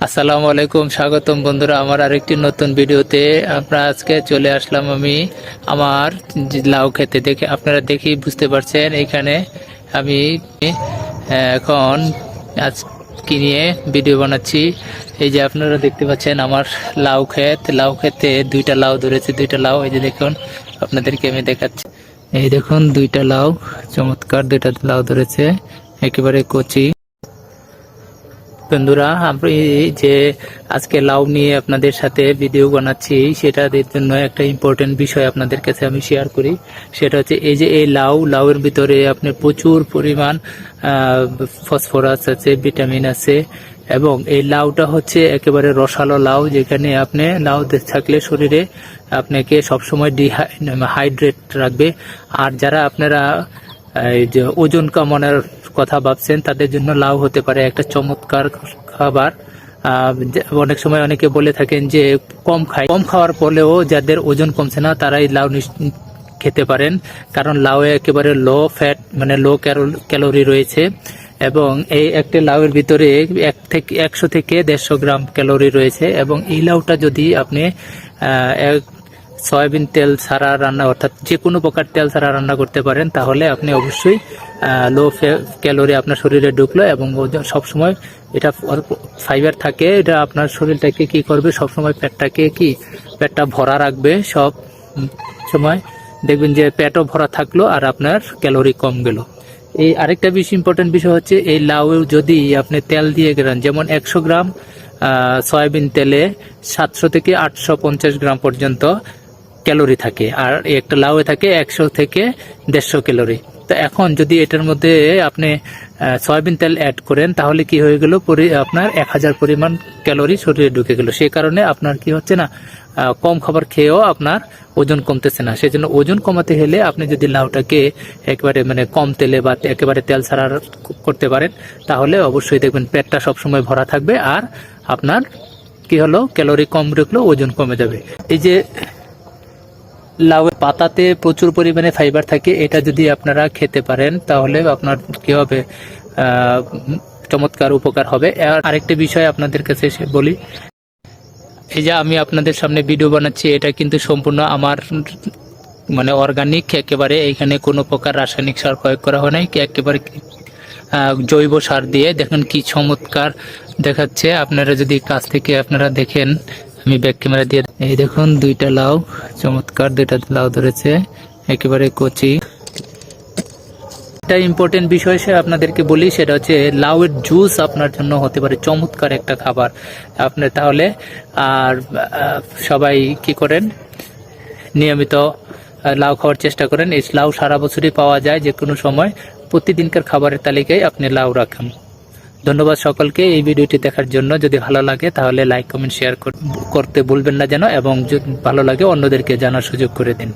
আসসালামু আলাইকুম, স্বাগতম বন্ধুরা আমার আরেকটি নতুন ভিডিওতে। আমরা আজকে চলে আসলাম আমি আমার যে লাউ খেতে। দেখে আপনারা দেখেই বুঝতে পারছেন এখানে আমি এখন আজ কি নিয়ে ভিডিও বানাচ্ছি। এই যে আপনারা দেখতে পাচ্ছেন আমার লাউ খেতে দুইটা লাউ ধরেছে। দুইটা লাউ এই যে দেখুন, আপনাদেরকে আমি দেখাচ্ছি। এই দেখুন দুইটা লাউ, চমৎকার দুইটা লাউ ধরেছে, একেবারে কচি। বন্ধুরা, আমি যে আজকে লাউ নিয়ে আপনাদের সাথে ভিডিও বানাচ্ছি সেটার জন্য একটা ইম্পর্টেন্ট বিষয় আপনাদের কাছে আমি শেয়ার করি। সেটা হচ্ছে এই যে এই লাউয়ের ভিতরে আপনার প্রচুর পরিমাণ ফসফরাস আছে, ভিটামিন আছে, এবং এই লাউটা হচ্ছে একেবারে রসালো লাউ, যেখানে আপনি লাউ থাকলে শরীরে আপনাকে সবসময় হাইড্রেট রাখবে। আর যারা আপনারা এই যে ওজন কমানোর কথা ভাবছেন তাদের জন্য লাউ হতে পারে একটা চমৎকার খাবার। অনেক সময় অনেকে বলে থাকেন যে কম খাওয়ার পরেও যাদের ওজন কমছে না তারাই লাউ খেতে পারেন, কারণ লাউ একেবারে লো ফ্যাট মানে লো ক্যালোরি রয়েছে, এবং এই একটা লাউয়ের ভিতরে 100 থেকে 150 গ্রাম ক্যালোরি রয়েছে। এবং এই লাউটা যদি আপনি সয়াবিন তেল ছাড়া রান্না, অর্থাৎ যে কোনো প্রকার তেল ছাড়া রান্না করতে পারেন, তাহলে আপনি অবশ্যই লো ক্যালোরি আপনার শরীরে ঢুকলো, এবং সবসময় এটা ফাইবার থাকে, এটা আপনার শরীরটাকে কি করবে, সবসময় পেটটা ভরা রাখবে। সব সময় দেখবেন যে পেটও ভরা থাকলো আর আপনার ক্যালোরি কম গেল। এই আরেকটা বেশি ইম্পর্টেন্ট বিষয় হচ্ছে এই লাউ যদি আপনি তেল দিয়ে গেলেন, যেমন 100 গ্রাম সয়াবিন তেলে 700 থেকে 850 গ্রাম পর্যন্ত ক্যালোরি থাকে, আর একটা লাউয়ে থাকে 100 থেকে 150 ক্যালোরি। তো এখন যদি এটার মধ্যে আপনি সয়াবিন তেল অ্যাড করেন, তাহলে কি হয়ে গেল, আপনার 1000 পরিমাণ ক্যালোরি শরীরে ঢুকে গেল। সেই কারণে আপনার কি হচ্ছে না, কম খাবার খেয়েও আপনার ওজন কমতেছে না। সেই জন্য ওজন কমাতে হলে আপনি যদি লাউটাকে একেবারে মানে কম তেলে বা একেবারে তেল ছাড়া করতে পারেন, তাহলে অবশ্যই দেখবেন পেটটা সবসময় ভরা থাকবে, আর আপনার কি হলো, ক্যালোরি কম ঢুকলো, ওজন কমে যাবে। এই যে লাউয়ের পাতাতে প্রচুর পরিমাণে ফাইবার থাকে, এটা যদি আপনারা খেতে পারেন তাহলে আপনার কি হবে, চমৎকার উপকার হবে। আর আরেকটা বিষয় আপনাদের কাছে বলি, এই যে আমি আপনাদের সামনে ভিডিও বানাচ্ছি, এটা কিন্তু সম্পূর্ণ আমার মানে অর্গানিক একেবারে। এখানে কোনো প্রকার রাসায়নিক সার প্রয়োগ করা হয় নাই, একেবারে জৈব সার দিয়ে। দেখেন কি চমৎকার দেখাচ্ছে, আপনারা যদি কাছ থেকে আপনারা দেখেন, আমি ব্যাক ক্যামেরা দিয়ে, এই দেখুন দুইটা লাউ, চমৎকার দুইটা লাউ ধরেছে, একেবারে কচি। একটা ইম্পর্টেন্ট বিষয় সে আপনাদেরকে বলি, সেটা হচ্ছে লাউয়ের জুস আপনার জন্য হতে পারে চমৎকার একটা খাবার আপনার। তাহলে আর সবাই কি করেন, নিয়মিত লাউ খাওয়ার চেষ্টা করেন। এই লাউ সারা বছরই পাওয়া যায়, যে কোনো সময় প্রতিদিনকার খাবারের তালিকায় আপনি লাউ রাখেন। ধন্যবাদ সকলকে এই ভিডিওটি দেখার জন্য। যদি ভালো লাগে তাহলে লাইক কমেন্ট শেয়ার করতে ভুলবেন না যেন, এবং যদি ভালো লাগে অন্যদেরকে জানার সুযোগ করে দিন।